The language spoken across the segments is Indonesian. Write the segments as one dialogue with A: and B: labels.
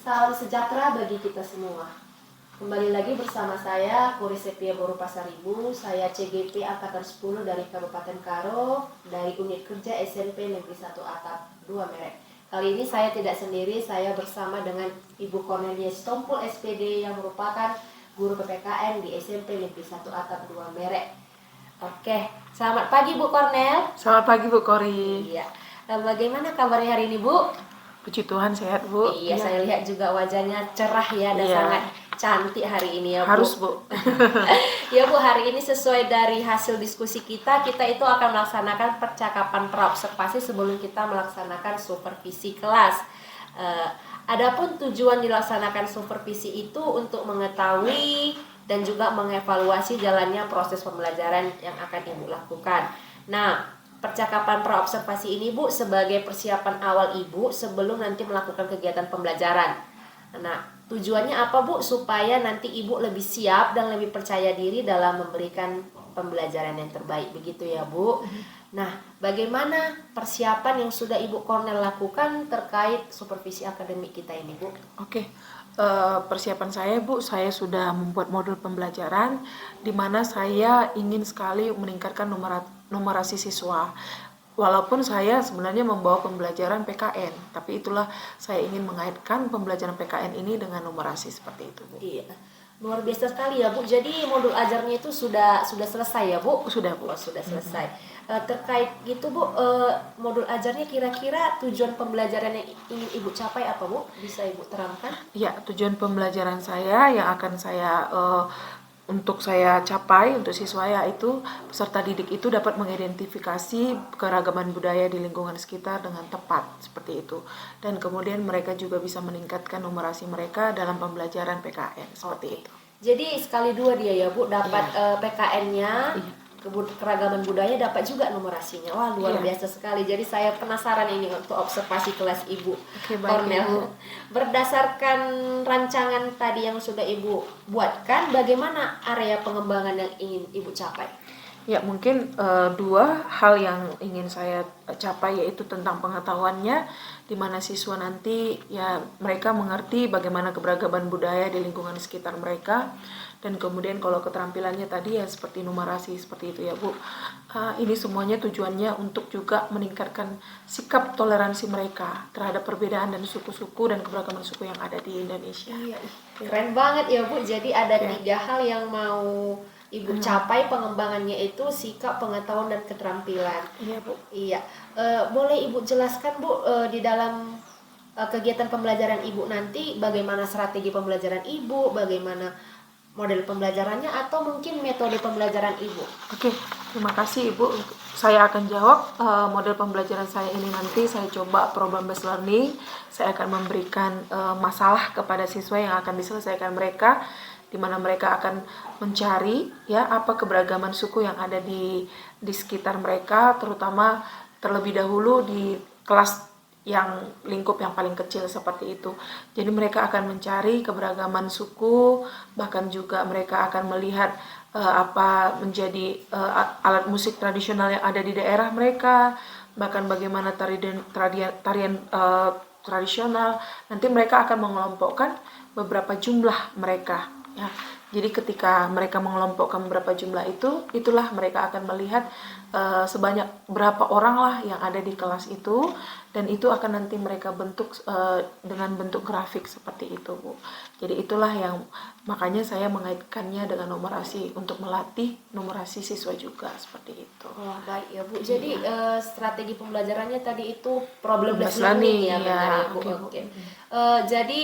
A: Salam sejahtera bagi kita semua. Kembali lagi bersama saya, Puri Sepia Boru Pasaribu. Saya CGP Angkatan 10 dari Kabupaten Karo, dari Unit Kerja SMP Negeri 1 Atap 2 Merek. Kali ini saya tidak sendiri, saya bersama dengan Ibu Cornelia Stompul SPD yang merupakan guru PPKN di SMP Negeri 1 Atap 2 Merek. Oke, selamat pagi Bu Cornel.
B: Selamat pagi Bu Kori.
A: Iya. Bagaimana kabarnya hari ini Bu?
B: Puji Tuhan sehat Bu.
A: Iya, saya lihat juga wajahnya cerah ya dan
B: Iya.
A: sangat cantik hari ini ya Bu.
B: Harus Bu.
A: Ya Bu, hari ini sesuai dari hasil diskusi kita itu akan melaksanakan percakapan praobservasi sebelum kita melaksanakan supervisi kelas. Adapun tujuan dilaksanakan supervisi itu untuk mengetahui dan juga mengevaluasi jalannya proses pembelajaran yang akan Ibu lakukan. Nah, percakapan praobservasi ini Bu sebagai persiapan awal Ibu sebelum nanti melakukan kegiatan pembelajaran. Nah, tujuannya apa Bu? Supaya nanti Ibu lebih siap dan lebih percaya diri dalam memberikan pembelajaran yang terbaik, begitu ya Bu. Nah, bagaimana persiapan yang sudah Ibu Cornel lakukan terkait supervisi akademik kita ini Bu?
B: Oke. Persiapan saya Bu, saya sudah membuat modul pembelajaran di mana saya ingin sekali meningkatkan numerasi siswa. Walaupun saya sebenarnya membawa pembelajaran PKN, tapi itulah saya ingin mengaitkan pembelajaran PKN ini dengan numerasi seperti itu Bu.
A: Iya. Luar biasa sekali ya Bu. Jadi modul ajarnya itu sudah selesai ya Bu?
B: Sudah Bu.
A: Oh, sudah selesai. Terkait gitu Bu, modul ajarnya kira-kira tujuan pembelajaran yang ingin Ibu capai apa Bu? Bisa Ibu terangkan?
B: Ya, tujuan pembelajaran saya yang akan saya untuk saya capai untuk siswa yaitu peserta didik itu dapat mengidentifikasi keragaman budaya di lingkungan sekitar dengan tepat seperti itu, dan kemudian mereka juga bisa meningkatkan numerasi mereka dalam pembelajaran PKN seperti itu.
A: Jadi sekali dua dia ya Bu, dapat PKN-nya, keragaman budaya, dapat juga numerasinya. Wah, luar biasa sekali. Jadi saya penasaran ini untuk observasi kelas Ibu Cornel.
B: Ibu.
A: Berdasarkan rancangan tadi yang sudah Ibu buatkan, bagaimana area pengembangan yang ingin Ibu capai?
B: Ya, mungkin dua hal yang ingin saya capai yaitu tentang pengetahuannya, di mana siswa nanti ya mereka mengerti bagaimana keberagaman budaya di lingkungan sekitar mereka, dan kemudian kalau keterampilannya tadi ya seperti numerasi seperti itu ya Bu. Ini semuanya tujuannya untuk juga meningkatkan sikap toleransi mereka terhadap perbedaan dan suku-suku dan keberagaman suku yang ada di Indonesia.
A: Iya, keren banget ya Bu. Jadi ada tiga hal yang mau Ibu capai pengembangannya, itu sikap, pengetahuan, dan keterampilan.
B: Iya Bu.
A: Iya. Boleh Ibu jelaskan Bu, di dalam kegiatan pembelajaran Ibu nanti bagaimana strategi pembelajaran Ibu, bagaimana model pembelajarannya, atau mungkin metode pembelajaran Ibu?
B: Oke, terima kasih Ibu. Saya akan jawab. Model pembelajaran saya ini nanti saya coba problem based learning. Saya akan memberikan masalah kepada siswa yang akan diselesaikan mereka, di mana mereka akan mencari ya apa keberagaman suku yang ada di sekitar mereka, terutama terlebih dahulu di kelas yang lingkup yang paling kecil seperti itu. Jadi mereka akan mencari keberagaman suku, bahkan juga mereka akan melihat apa menjadi alat musik tradisional yang ada di daerah mereka, bahkan bagaimana tarian tradisional. Nanti mereka akan mengelompokkan beberapa jumlah mereka ya. Jadi ketika mereka mengelompokkan beberapa jumlah itu, itulah mereka akan melihat sebanyak berapa orang lah yang ada di kelas itu, dan itu akan nanti mereka bentuk dengan bentuk grafik seperti itu Bu. Jadi itulah yang makanya saya mengaitkannya dengan numerasi untuk melatih numerasi siswa juga seperti itu.
A: Wah, baik ya Bu. Jadi strategi pembelajarannya tadi itu problem based learning ya, benar ya Bu. Oke. Jadi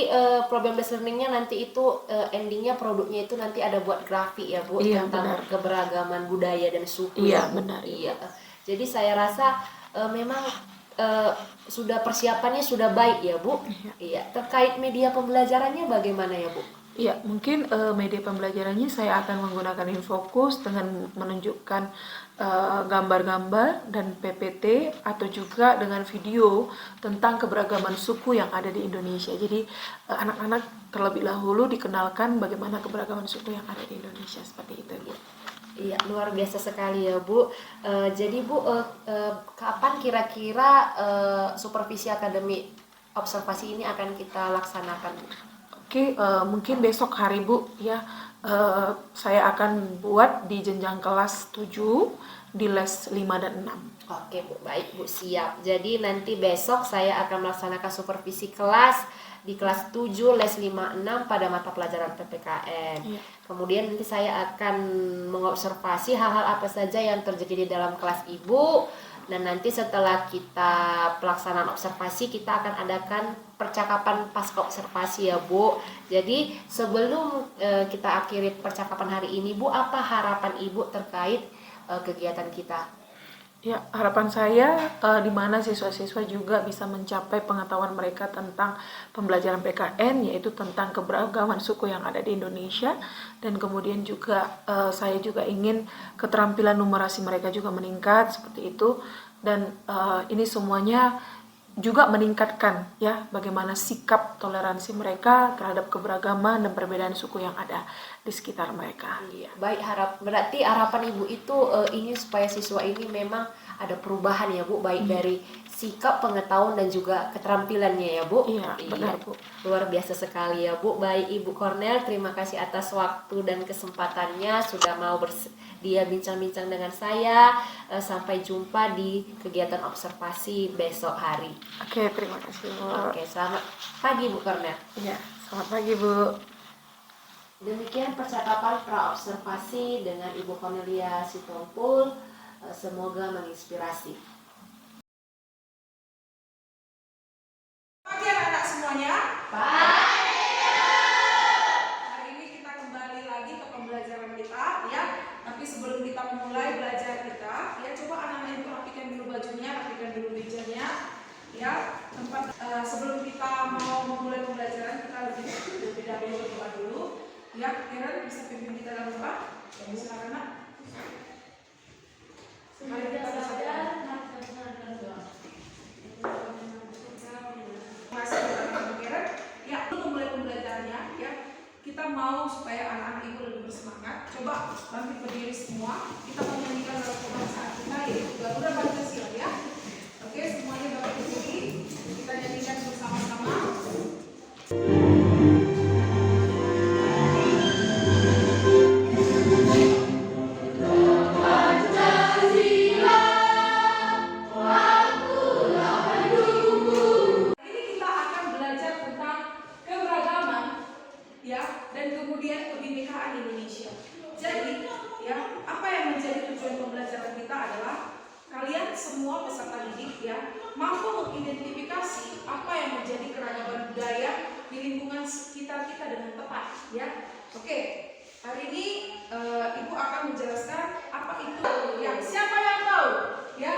A: problem based learningnya nanti itu endingnya produknya itu nanti ada buat grafik ya Bu, tentang keberagaman budaya dan suku.
B: Iya,
A: ya Bu.
B: benar.
A: Iya. Jadi saya rasa memang sudah persiapannya sudah baik ya Bu. Iya. Terkait media pembelajarannya bagaimana ya Bu?
B: Ya, mungkin media pembelajarannya saya akan menggunakan Infocus dengan menunjukkan gambar-gambar dan PPT, atau juga dengan video tentang keberagaman suku yang ada di Indonesia. Jadi anak-anak terlebih dahulu dikenalkan bagaimana keberagaman suku yang ada di Indonesia seperti itu.
A: Iya, luar biasa sekali ya Bu. Jadi Bu, kapan kira-kira supervisi akademik observasi ini akan kita laksanakan?
B: Oke, mungkin besok hari Bu ya, saya akan buat di jenjang kelas 7 di les 5 dan 6.
A: Oke Bu, baik Bu, siap. Jadi nanti besok saya akan melaksanakan supervisi kelas di kelas 7 les 5-6 pada mata pelajaran PPKN.
B: Iya.
A: Kemudian nanti saya akan mengobservasi hal-hal apa saja yang terjadi di dalam kelas Ibu. Dan nanti setelah kita pelaksanaan observasi, kita akan adakan percakapan pasca observasi ya Bu. Jadi sebelum kita akhiri percakapan hari ini Bu, apa harapan Ibu terkait kegiatan kita?
B: Ya, harapan saya di mana siswa-siswa juga bisa mencapai pengetahuan mereka tentang pembelajaran PKN, yaitu tentang keberagaman suku yang ada di Indonesia, dan kemudian juga saya juga ingin keterampilan numerasi mereka juga meningkat seperti itu, dan ini semuanya juga meningkatkan ya bagaimana sikap toleransi mereka terhadap keberagaman dan perbedaan suku yang ada di sekitar mereka.
A: Iya, baik, berarti harapan Ibu itu ingin supaya siswa ini memang ada perubahan ya Bu, baik dari sikap, pengetahuan dan juga keterampilannya ya Bu.
B: Iya, benar Bu.
A: Luar biasa sekali ya Bu. Baik Ibu Cornel, terima kasih atas waktu dan kesempatannya sudah mau dia bincang-bincang dengan saya. Sampai jumpa di kegiatan observasi besok hari.
B: Oke, terima kasih Bu.
A: Oke, selamat pagi Bu Cornel.
B: Iya, selamat pagi Bu.
A: Demikian percakapan pra-observasi dengan Ibu Cornelia Sitompul. Semoga menginspirasi.
C: Pagi anak-anak semuanya.
A: Baik.
C: Hari ini kita kembali lagi ke pembelajaran kita ya. Tapi sebelum kita memulai belajar kita, ya coba anak-anak itu rapikan dulu bajunya, rapikan dulu mejanya. Ya, sebelum kita mau memulai pembelajaran kita lebih dahulu berdoa dulu. Ya, Karen bisa pimpin kita dalam doa. Silakan Nak. Mari kita bersabda. Masih dengan Karen. Ya, untuk memulai pembelajarannya, ya kita mau supaya anak-anak ibu lebih bersemangat. Coba bangkit berdiri semua. Kita menyanyikan lagu kebangsaan kita yaitu Garuda Pancasila ya. Oke, semuanya bangkit berdiri. Kita nyanyikan bersama-sama. Semua peserta didik ya mampu mengidentifikasi apa yang menjadi keragaman budaya di lingkungan sekitar kita dengan tepat ya. Oke, hari ini Ibu akan menjelaskan apa itu ya. Siapa yang tahu ya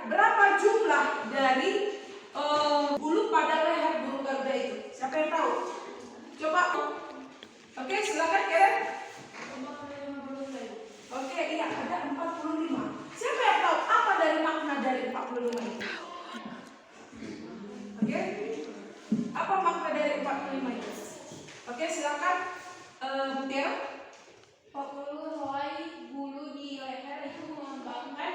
C: berapa jumlah dari bulu pada leher burung Garuda itu? Siapa yang tahu? Coba. Oke, silakan Karen. Oke, iya ada 45. Siapa yang tahu apa dari makna dari 45 itu? Oke. Apa makna dari 45 itu? Oke, silakan Bu Tiara.
D: 40 helai bulu di leher itu melambangkan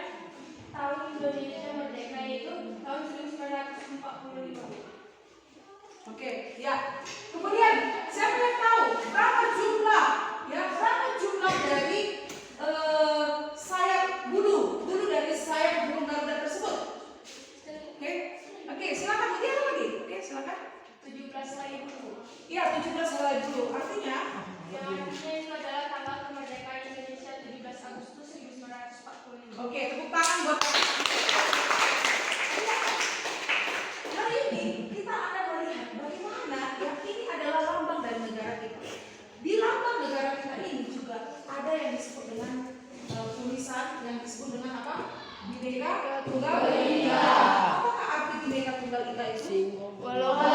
D: tahun Indonesia merdeka yaitu tahun 1945.
C: Oke, ya. Kemudian siapa yang tahu berapa jumlah dari sayap bulu dari sayap burung Garuda tersebut? Oke, silakan Bu Tiara lagi. Oke, silakan.
D: 17 helai bulu.
C: Iya, 17 helai bulu. Artinya
D: itu adalah tanggal kemerdekaan Indonesia 17 Agustus 1945.
C: Oke, tepuk tangan buat hari ini kita akan melihat bagaimana ya ini adalah lambang dari negara kita. Di lambang negara kita ini juga ada yang disebut dengan tulisan yang disebut dengan apa? Bhinneka Tunggal Ika. Apakah arti Bhinneka Tunggal Ika itu? Walaupun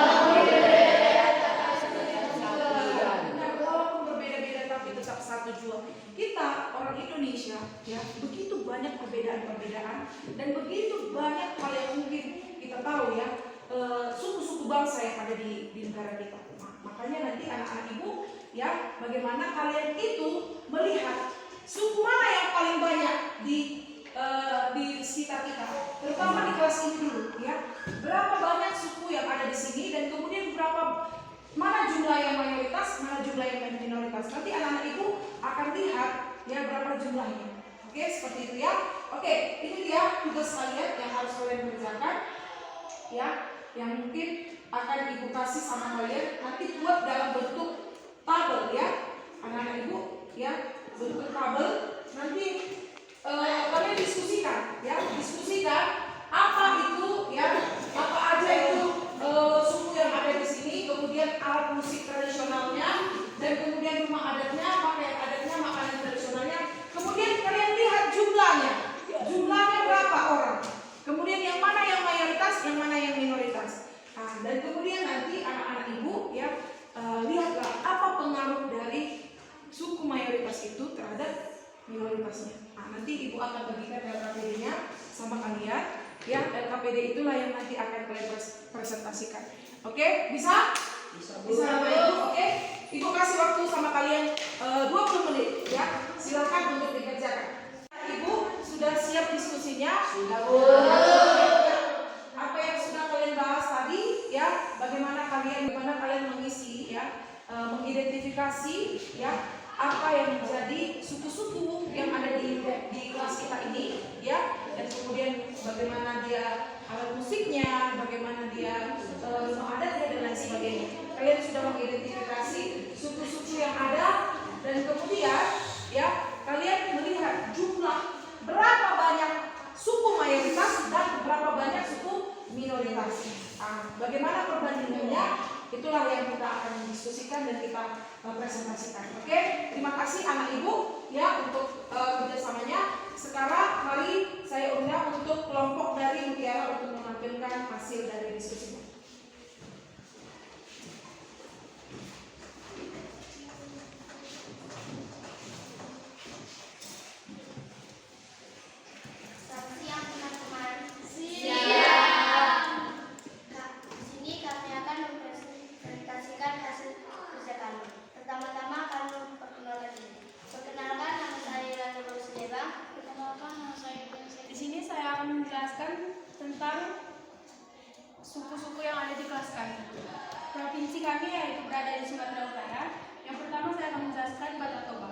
C: berbeda-beda tapi tetap satu jua. Kita orang Indonesia ya begitu banyak perbedaan-perbedaan dan begitu banyak hal yang mungkin kita tahu ya suku-suku bangsa yang ada di negara kita. Makanya nanti anak-anak ibu ya bagaimana kalian itu melihat suku mana yang paling banyak di sekitar kita, pertama di kelas ini dulu ya. Berapa banyak suku yang ada di sini dan kemudian mana jumlah yang mayoritas, mana jumlah yang minoritas. Nanti anak-anak ibu akan lihat ya berapa jumlahnya. Oke, seperti itu ya. Oke, ini dia tugas kalian yang harus kalian kerjakan ya, yang mungkin akan ibu kasih sama kalian. Nanti buat dalam bentuk tabel ya, anak-anak ibu ya, bentuk tabel. Nanti kalian diskusikan ya, apa itu ya, apa aja itu suku yang ada di sini, kemudian alat musik tradisionalnya, dan kemudian rumah adatnya, pakaian adatnya, makanan tradisionalnya. Kemudian kalian lihat jumlahnya berapa orang, kemudian yang mana yang mayoritas, yang mana yang minoritas. Nah, dan kemudian nanti anak-anak ibu ya, lihatlah apa pengaruh dari suku mayoritas itu terhadap minoritasnya. Nah, nanti ibu akan bagikan LKPD-nya sama kalian ya. LKPD itulah yang nanti akan kalian presentasikan. Oke, bisa Bapak Ibu. Oke, ibu kasih waktu sama kalian 20 menit ya, silakan untuk dikerjakan. Ibu sudah siap diskusinya? Sudah. Apa yang sudah kalian bahas tadi ya, bagaimana kalian mengisi ya, mengidentifikasi ya apa yang menjadi suku-suku yang ada di kelas kita ini ya, dan kemudian bagaimana dia alat musiknya, bagaimana dia rumah adatnya dan lain sebagainya. Kalian sudah mengidentifikasi suku-suku yang ada, dan kemudian ya kalian melihat jumlah berapa banyak suku mayoritas dan berapa banyak suku minoritas. Nah, bagaimana perbandingannya? Itulah yang kita akan diskusikan dan kita presentasikan. Oke, terima kasih anak ibu ya untuk kerjasamanya. Sekarang mari saya undang untuk kelompok dari Mutiara untuk menampilkan hasil dari diskusinya.
E: Selamat siang teman-teman. Di sini kami akan mempresentasikan hasil kerja kami. Pertama-tama kami memperkenalkan diri. Perkenalkan, nama saya Rani Rosedeva. Perkenalkan, nama saya
D: Di sini saya akan menjelaskan tentang suku-suku yang ada di kelas kami. Provinsi kami yaitu berada di Sumatera Utara. Yang pertama saya akan menjelaskan Batak Toba.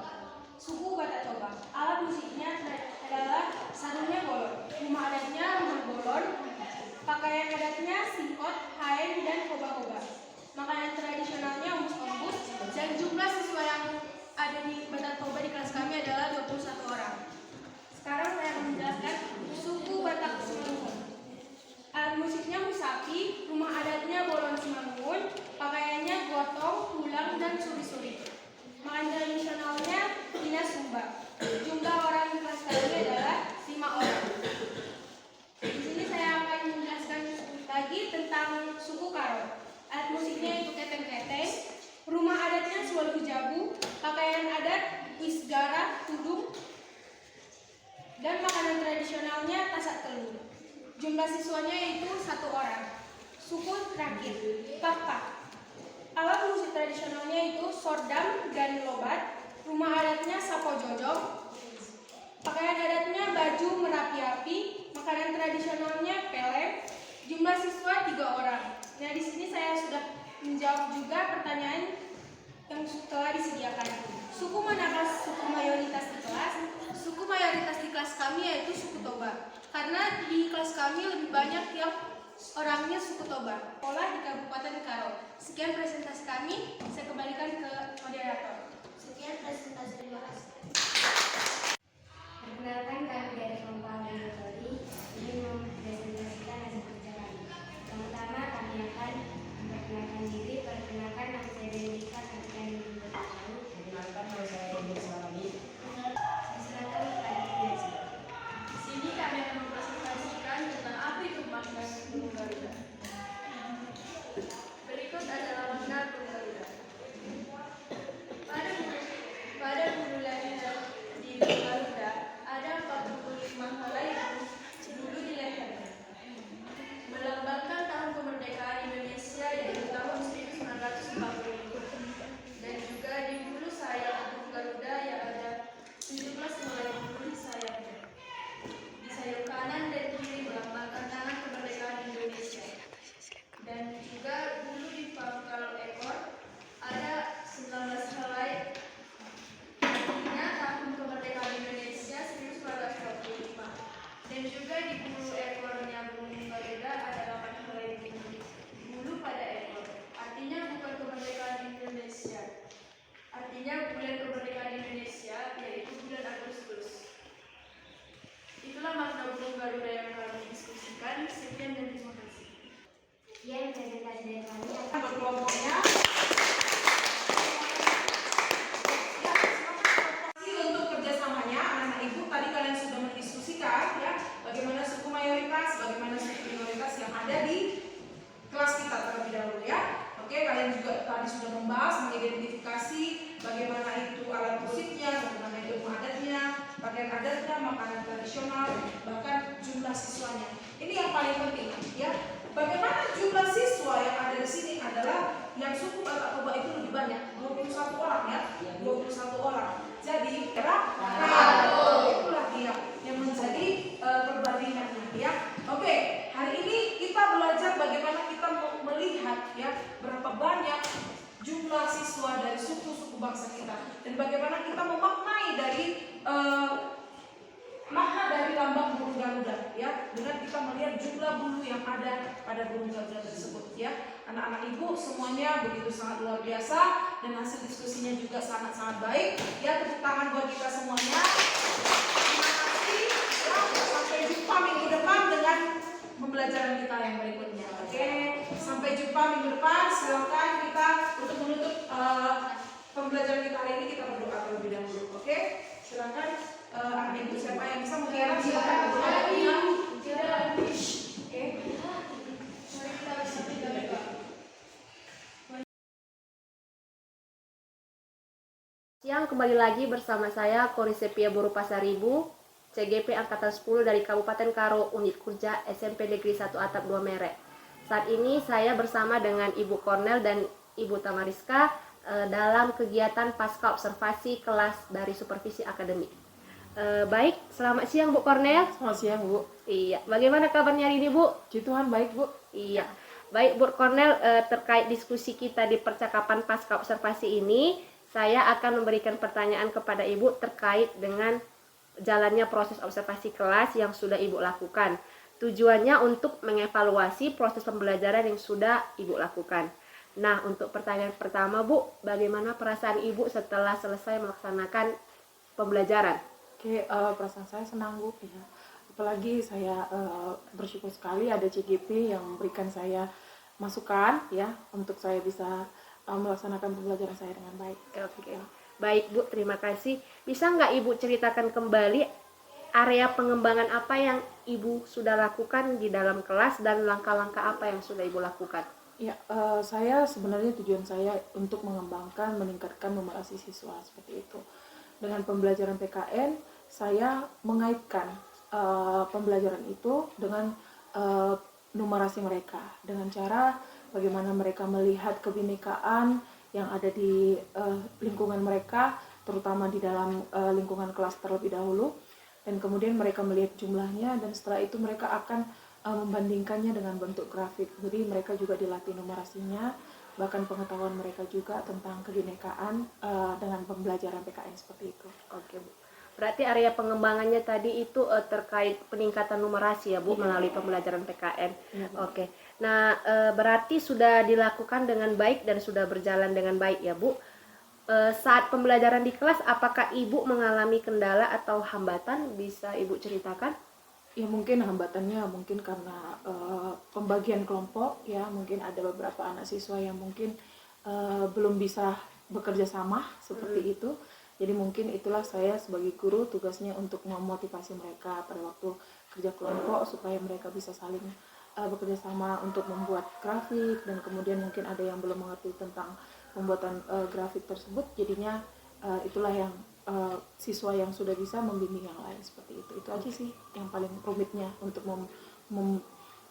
D: Suku Batak Toba. Alat musiknya adalah sarungnya bolon. Rumah adatnya rumah bolon. Pakaian adatnya singkot, haen, dan koba-koba. Makanan tradisionalnya umbus-umbus. Dan jumlah siswa yang ada di Batak Toba di kelas kami adalah 21 orang. Sekarang saya akan menjelaskan suku Batak Simalungun. Alat musiknya musapi, rumah adatnya bolon Simalungun, pakaiannya gotong, tulang, dan suri-suri. Makanan tradisionalnya Ina Sumba. Jumlah orang di kelas kami adalah 5 orang. Di sini saya akan menjelaskan lagi tentang suku Karo. Alat musiknya itu keteng-keteng, rumah adatnya Suwalu Jabu, pakaian adat Wisgara, tudung, dan makanan tradisionalnya tasak telur. Jumlah siswanya yaitu 1 orang. Suku terakhir, Pakpak. Alat musik tradisionalnya itu sordam dan lobat, rumah adatnya Sapo Jojong, pakaian adatnya baju merapi-api, makanan tradisionalnya pelem. Jumlah siswa 3 orang. Nah, di sini saya sudah menjawab juga pertanyaan yang telah disediakan. Suku manakah suku mayoritas di kelas? Suku mayoritas di kelas kami yaitu suku Toba. Karena di kelas kami lebih banyak yang orangnya suku Toba. Sekolah di Kabupaten Karo. Sekian presentasi kami. Saya kembalikan ke moderator.
E: sekian presentasi, terima kasih. Perkenalkan, kami dari kelompok Agri ingin mempresentasikan hasil kerja kami. Pertama, kami akan memperkenalkan diri. Perkenalkan, nama saya Denika, Kapten Bertahu.
F: Perkenalkan, nama saya Denis Salami.
E: Silakan kepada Biasa.
D: Di sini kami akan mempresentasikan tentang apa itu makna Gunung Garuda. Berikut adalah makna Gunung Garuda. Pada bulan di Gunung Garuda ada 45 helai bulu ekornya burung garuda adalah helai bulu pada ekor. Artinya bukan kemerdekaan Indonesia. Artinya bulan kemerdekaan Indonesia yaitu bulan Agustus. Itulah makna burung garuda yang kami diskusikan. Sekian dan terima kasih.
E: Yang presentasi dari kami adalah
C: Berkelompoknya. Ya, untuk kerjasamanya, anak-anak ibu tadi kalian sudah mendiskusikan ya bagaimana suku mayoritas, bagaimana suku minoritas yang ada di kelas kita terlebih dahulu ya. Oke, kalian juga tadi sudah membahas mengidentifikasi bagaimana itu alat musiknya, bagaimana ilmu adatnya, pakaian adatnya, makanan tradisional, bahkan jumlah siswanya. Ini yang paling penting ya. Bagaimana jumlah siswa yang ada di sini adalah yang suku Batak Toba itu lebih banyak, 21 orang ya, 21 orang. Jadi itulah dia yang menjadi perbandingannya ya. Oke, hari ini kita belajar bagaimana kita melihat ya berapa banyak jumlah siswa dari suku-suku bangsa kita dan bagaimana kita memaknai dari makna dari lambang burung garuda ya dengan kita melihat jumlah bulu yang ada pada burung garuda tersebut ya. Anak-anak ibu semuanya begitu sangat luar biasa dan hasil diskusinya juga sangat-sangat baik ya. Tepuk tangan buat kita semuanya. Terima kasih ya. Sampai jumpa minggu depan dengan pembelajaran kita yang berikutnya. Oke, sampai jumpa minggu depan. Silakan kita untuk menutup pembelajaran kita hari ini kita berdoa terlebih dahulu. Oke, silakan. Anak ibu siapa yang bisa mengirim silakan berdoa. Oke.
A: Siang kembali lagi bersama saya Korisepia Boru Pasaribu, CGP Angkatan 10 dari Kabupaten Karo, Unit Kurja, SMP Negeri 1 Atap 2 Merek. Saat ini saya bersama dengan Ibu Kornel dan Ibu Tamariska dalam kegiatan pasca observasi kelas dari supervisi akademik. Baik, selamat siang Bu Kornel.
B: Selamat siang, Bu.
A: Iya, bagaimana kabarnya hari ini Bu?
B: Puji Tuhan baik, Bu.
A: Iya, baik Bu Kornel, terkait diskusi kita di percakapan pasca observasi ini, saya akan memberikan pertanyaan kepada Ibu terkait dengan jalannya proses observasi kelas yang sudah Ibu lakukan. Tujuannya untuk mengevaluasi proses pembelajaran yang sudah Ibu lakukan. Nah, untuk pertanyaan pertama Bu, bagaimana perasaan Ibu setelah selesai melaksanakan pembelajaran?
B: Oke, perasaan saya senang, Bu. Ya. Apalagi saya bersyukur sekali ada CGP yang memberikan saya masukan ya untuk saya bisa melaksanakan pembelajaran saya dengan baik.
A: Oke. Baik Bu, terima kasih. Bisa nggak Ibu ceritakan kembali area pengembangan apa yang Ibu sudah lakukan di dalam kelas dan langkah-langkah apa yang sudah Ibu lakukan?
B: Ya, saya sebenarnya tujuan saya untuk mengembangkan, meningkatkan numerasi siswa seperti itu. Dengan pembelajaran PKN, saya mengaitkan pembelajaran itu dengan numerasi mereka, dengan cara bagaimana mereka melihat kebinekaan yang ada di lingkungan mereka, terutama di dalam lingkungan kelas terlebih dahulu, dan kemudian mereka melihat jumlahnya, dan setelah itu mereka akan membandingkannya dengan bentuk grafik. Jadi mereka juga dilatih numerasinya, bahkan pengetahuan mereka juga tentang kebinekaan dengan pembelajaran PKN seperti itu.
A: Oke Bu. Berarti area pengembangannya tadi itu terkait peningkatan numerasi ya Bu, melalui pembelajaran PKN.
B: Iya, Bu.
A: Oke. Nah, berarti sudah dilakukan dengan baik dan sudah berjalan dengan baik ya Bu. Saat pembelajaran di kelas, apakah Ibu mengalami kendala atau hambatan? Bisa Ibu ceritakan?
B: Ya mungkin hambatannya mungkin karena pembagian kelompok ya, mungkin ada beberapa anak siswa yang mungkin belum bisa bekerja sama seperti itu. Jadi mungkin itulah saya sebagai guru tugasnya untuk memotivasi mereka pada waktu kerja kelompok supaya mereka bisa saling bekerja sama untuk membuat grafik, dan kemudian mungkin ada yang belum mengerti tentang pembuatan grafik tersebut, jadinya itulah yang siswa yang sudah bisa membimbing yang lain seperti itu. Itu aja sih yang paling rumitnya untuk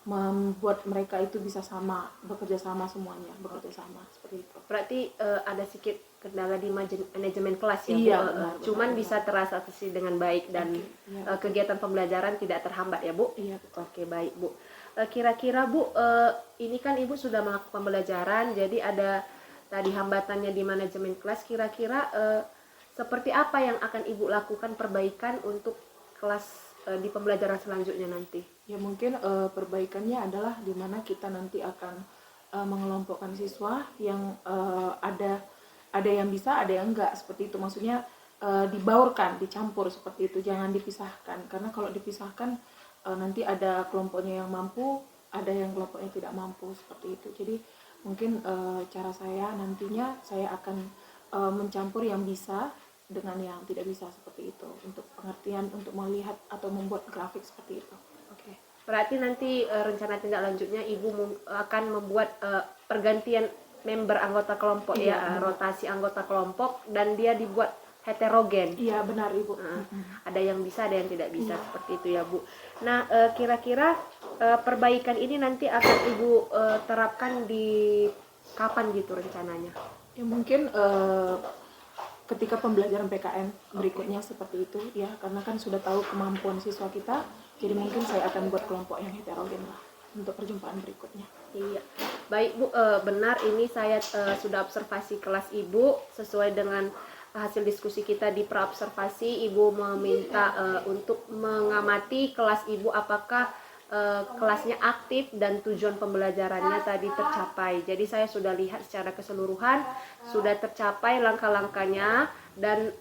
B: membuat mereka itu bisa sama, bekerja sama semuanya, bekerja sama seperti itu.
A: Berarti ada sedikit kendala di manajemen kelas ya Bu.
B: Iya,
A: Cuman bisa terasasi dengan baik dan
B: Iya.
A: kegiatan pembelajaran tidak terhambat ya Bu.
B: Iya, betul.
A: Oke, baik Bu. Kira-kira Bu, ini kan Ibu sudah melakukan pembelajaran, jadi ada tadi hambatannya di manajemen kelas. Kira-kira seperti apa yang akan Ibu lakukan perbaikan untuk kelas di pembelajaran selanjutnya nanti?
B: Ya mungkin perbaikannya adalah di mana kita nanti akan mengelompokkan siswa yang ada yang bisa, ada yang enggak, seperti itu. Maksudnya dibaurkan, dicampur seperti itu, jangan dipisahkan. Karena kalau dipisahkan nanti ada kelompoknya yang mampu, ada yang kelompoknya tidak mampu, seperti itu. Jadi mungkin cara saya nantinya saya akan mencampur yang bisa dengan yang tidak bisa, seperti itu, untuk pengertian, untuk melihat atau membuat grafik seperti itu.
A: Oke. Berarti nanti rencana tindak lanjutnya Ibu akan membuat pergantian member anggota kelompok
B: Iya,
A: rotasi anggota kelompok, dan dia dibuat heterogen.
B: Iya benar Ibu.
A: Ada yang bisa, ada yang tidak bisa, seperti itu ya Bu. Nah, kira-kira perbaikan ini nanti akan Ibu terapkan di kapan gitu rencananya?
B: Ya mungkin ketika pembelajaran PKN berikutnya seperti itu ya, karena kan sudah tahu kemampuan siswa kita, jadi mungkin saya akan buat kelompok yang heterogen lah untuk perjumpaan berikutnya.
A: Iya, baik Bu, benar ini saya sudah observasi kelas Ibu sesuai dengan hasil diskusi kita di praobservasi. Ibu meminta untuk mengamati kelas Ibu apakah kelasnya aktif dan tujuan pembelajarannya tadi tercapai. Jadi saya sudah lihat secara keseluruhan sudah tercapai langkah-langkahnya, dan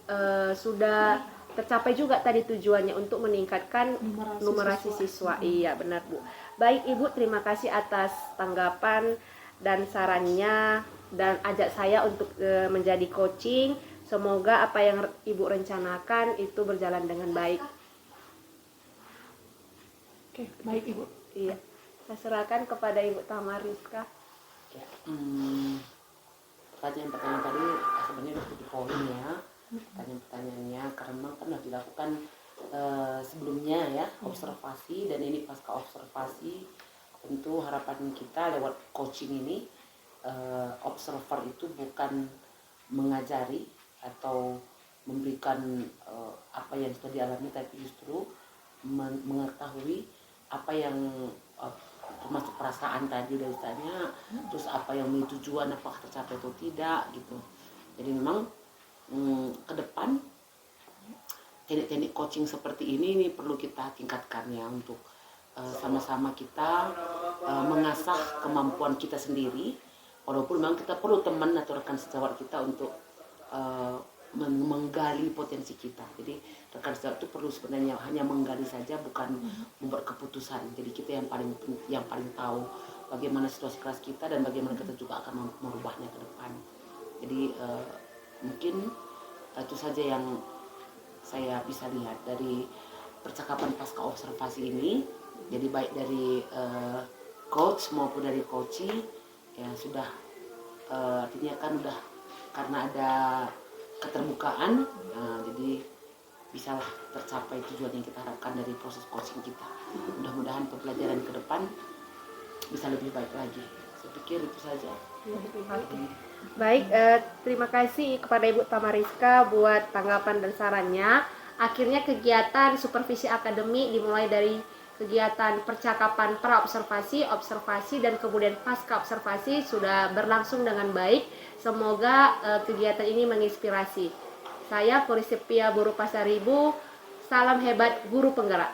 A: sudah tercapai juga tadi tujuannya untuk meningkatkan numerasi siswa. Iya benar Bu. Baik Ibu, terima kasih atas tanggapan dan sarannya, dan ajak saya untuk menjadi coaching. Semoga apa yang Ibu rencanakan itu berjalan dengan baik.
B: Oke, baik Ibu.
A: Iya, saya serahkan kepada Ibu Tamariska.
F: Ya, pertanyaan-pertanyaan tadi sebenarnya sudah di poin ya. Pertanyaan-pertanyaannya karena memang kan sudah dilakukan sebelumnya ya, observasi, dan ini pasca observasi tentu harapan kita lewat coaching ini, observer itu bukan mengajari atau memberikan apa yang sudah dialami, tapi justru mengetahui apa yang termasuk perasaan tadi dari tanya, terus apa yang menjadi tujuan, apakah tercapai atau tidak gitu. Jadi memang ke depan teknik-teknik coaching seperti ini perlu kita tingkatkan ya, untuk sama-sama kita mengasah kemampuan kita sendiri, walaupun memang kita perlu teman atau rekan sejawat kita untuk menggali potensi kita. Jadi rekan sejawat itu perlu sebenarnya hanya menggali saja, bukan membuat keputusan. Jadi kita yang paling tahu bagaimana situasi kelas kita dan bagaimana kita juga akan merubahnya ke depan. Jadi mungkin itu saja yang saya bisa lihat dari percakapan pasca observasi ini. Jadi baik dari coach maupun dari coachee ya sudah artinya kan udah, karena ada keterbukaan, jadi bisalah tercapai tujuan yang kita harapkan dari proses coaching kita. Mudah-mudahan pembelajaran ke depan bisa lebih baik lagi. Saya pikir itu saja.
A: Baik, terima kasih kepada Ibu Tamariska buat tanggapan dan sarannya. Akhirnya kegiatan supervisi akademik dimulai dari kegiatan percakapan praobservasi, observasi, dan kemudian pasca observasi sudah berlangsung dengan baik. Semoga kegiatan ini menginspirasi. Saya Purisepia Buru Pasaribu, salam hebat guru penggerak.